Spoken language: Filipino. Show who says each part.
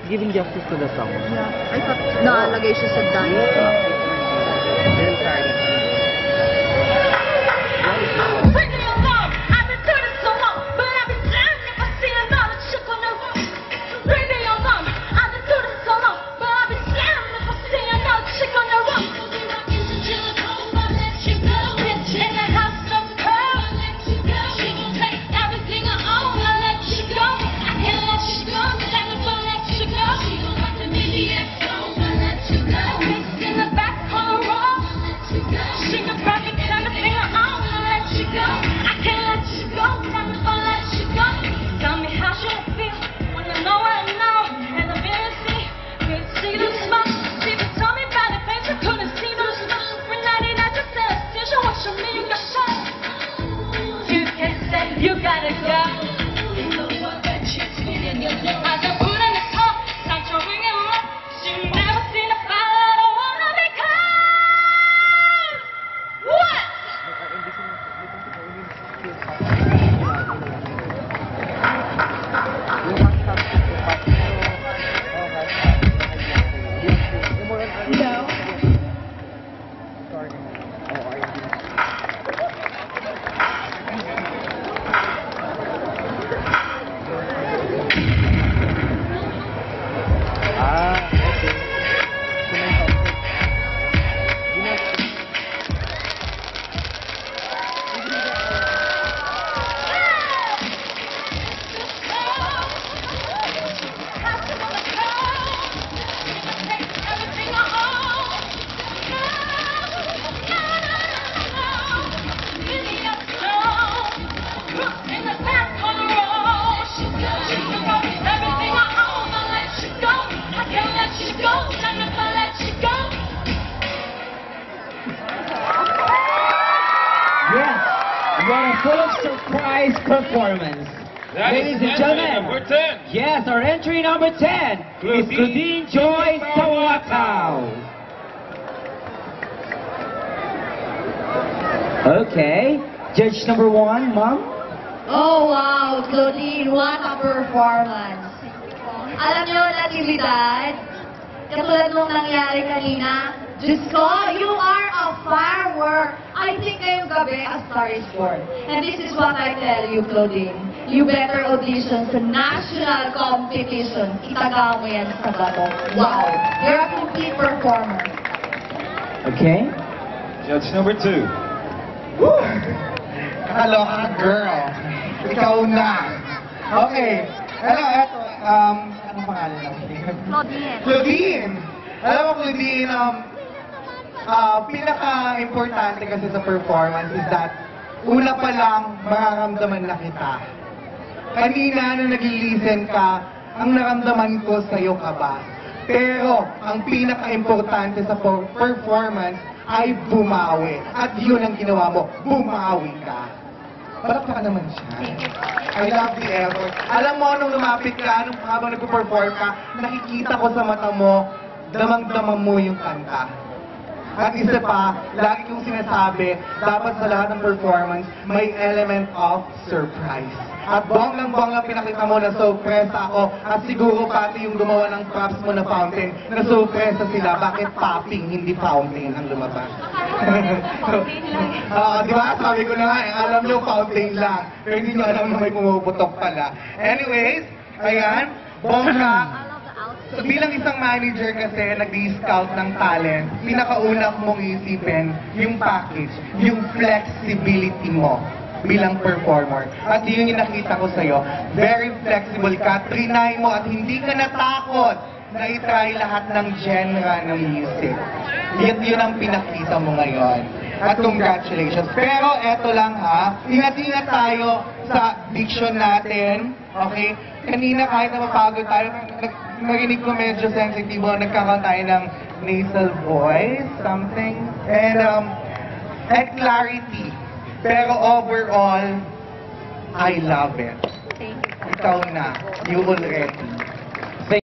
Speaker 1: giving justice to the song.
Speaker 2: Yeah. I thought naalagay siya sa dance.
Speaker 1: Very tired.
Speaker 3: You gotta go. I don't put in the talk, start to ring it up. You never seen a fire, I don't wanna be cold. What?
Speaker 2: No.
Speaker 1: Yes, what a full surprise performance. Ladies and gentlemen,
Speaker 4: number 10.
Speaker 1: Yes, our entry number 10 is Claudine Joy Sawakaw. Okay, judge number 1, Ma'am.
Speaker 2: Oh, wow, Claudine, what a performance. Alam niyo, Natividad, katulad nung nangyari kanina, Diyos ko, you are a firework. I think ngayong gabi, a star is born. And this is what I tell you, Claudine. You better audition sa national competition. Itaga mo yan sa bato. Wow, you're a complete performer.
Speaker 1: Okay.
Speaker 4: Judge number 2.
Speaker 5: Woo! Aloha, girl. Ikaw na. Okay. Hello, eto. Anong pangalan lang?
Speaker 2: Claudine.
Speaker 5: Claudine! Alam mo, Claudine, pinaka-importante kasi sa performance is that una pa lang, mararamdaman na kita. Kanina, nung nag-listen ka, ang naramdaman ko sa'yo ka ba? Pero, ang pinaka-importante sa performance ay bumawi. At yun ang ginawa mo, bumawi ka. Palakpakan naman siya. I love the effort. Alam mo, nung lumapit ka, nung habang nag-perform ka, nakikita ko sa mata mo, damang-damang mo yung kanta. At isa pa, lagi kong sinasabi, dapat sa lahat ng performance, may element of surprise. At bonggang-bonggang pinakita mo na surpresa ako, at siguro pati yung gumawa ng props mo na fountain, na surpresa sila, bakit popping, hindi fountain ang lumabas. Di ba? Sabi ko na nga, alam nyo fountain lang, pero hindi nyo alam na may pumuputok pala. Anyways, ayan, bongga. So, bilang isang manager kasi, nag-scout ng talent, pinakauna mong isipin yung package, yung flexibility mo bilang performer. At yun yung nakita ko sa'yo. Very flexible ka, trinay mo at hindi ka natakot na itry lahat ng genre ng music. Yun ang pinakita mo ngayon. At congratulations. Pero eto lang ha, ingat-ingat tayo sa diction natin. Okay? Kanina kahit na mapagod tayo, narinig ko medyo sensitive, nagkakaroon tayo ng nasal voice, something. And clarity. Pero overall, I love it.
Speaker 2: Thank you.
Speaker 5: Ikaw na. You already.